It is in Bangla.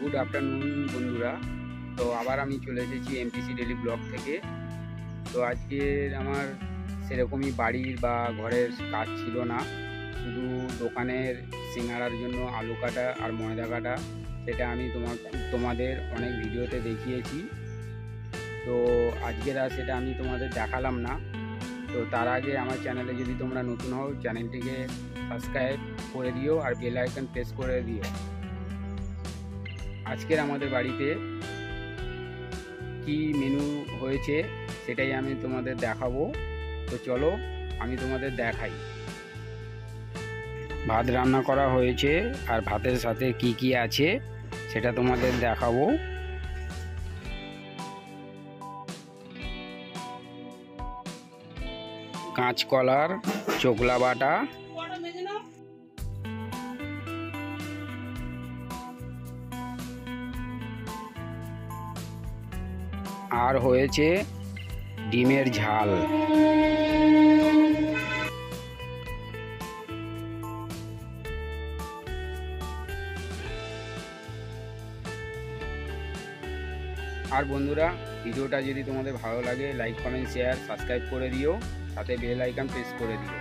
গুড আফটারনুন বন্ধুরা। তো আবার আমি চলে এসেছি এমপিসি ডেলি ব্লগ থেকে। তো আজকে আমার সেরকমই বাড়ির বা ঘরের কাজ ছিল না, শুধু দোকানের সিঙ্গারার জন্য আলু কাটা আর ময়দা কাটা, সেটা আমি তোমাদের অনেক ভিডিওতে দেখিয়েছি। তো আজকের আর সেটা আমি তোমাদের দেখালাম না। তো তার আগে আমার চ্যানেলে যদি তোমরা নতুন হও, চ্যানেলটিকে সাবস্ক্রাইব করে দিও আর বেল আইকন প্রেস করে দিও। আজকের আমাদের বাড়িতে কি মেনু হয়েছে সেটাই আমি তোমাদের দেখাবো। তো চলো আমি তোমাদের দেখাই। ভাত রান্না করা হয়েছে আর ভাতের সাথে কি কি আছে সেটা তোমাদের দেখাবো। কাঁচকলার চোকলা বাটা, আর হয়েছে ডিমের ঝাল। আর বন্ধুরা, ভিডিওটা যদি তোমাদের ভালো লাগে লাইক কমেন্ট শেয়ার সাবস্ক্রাইব করে দিও, সাথে বেল আইকন প্রেস করে দিও।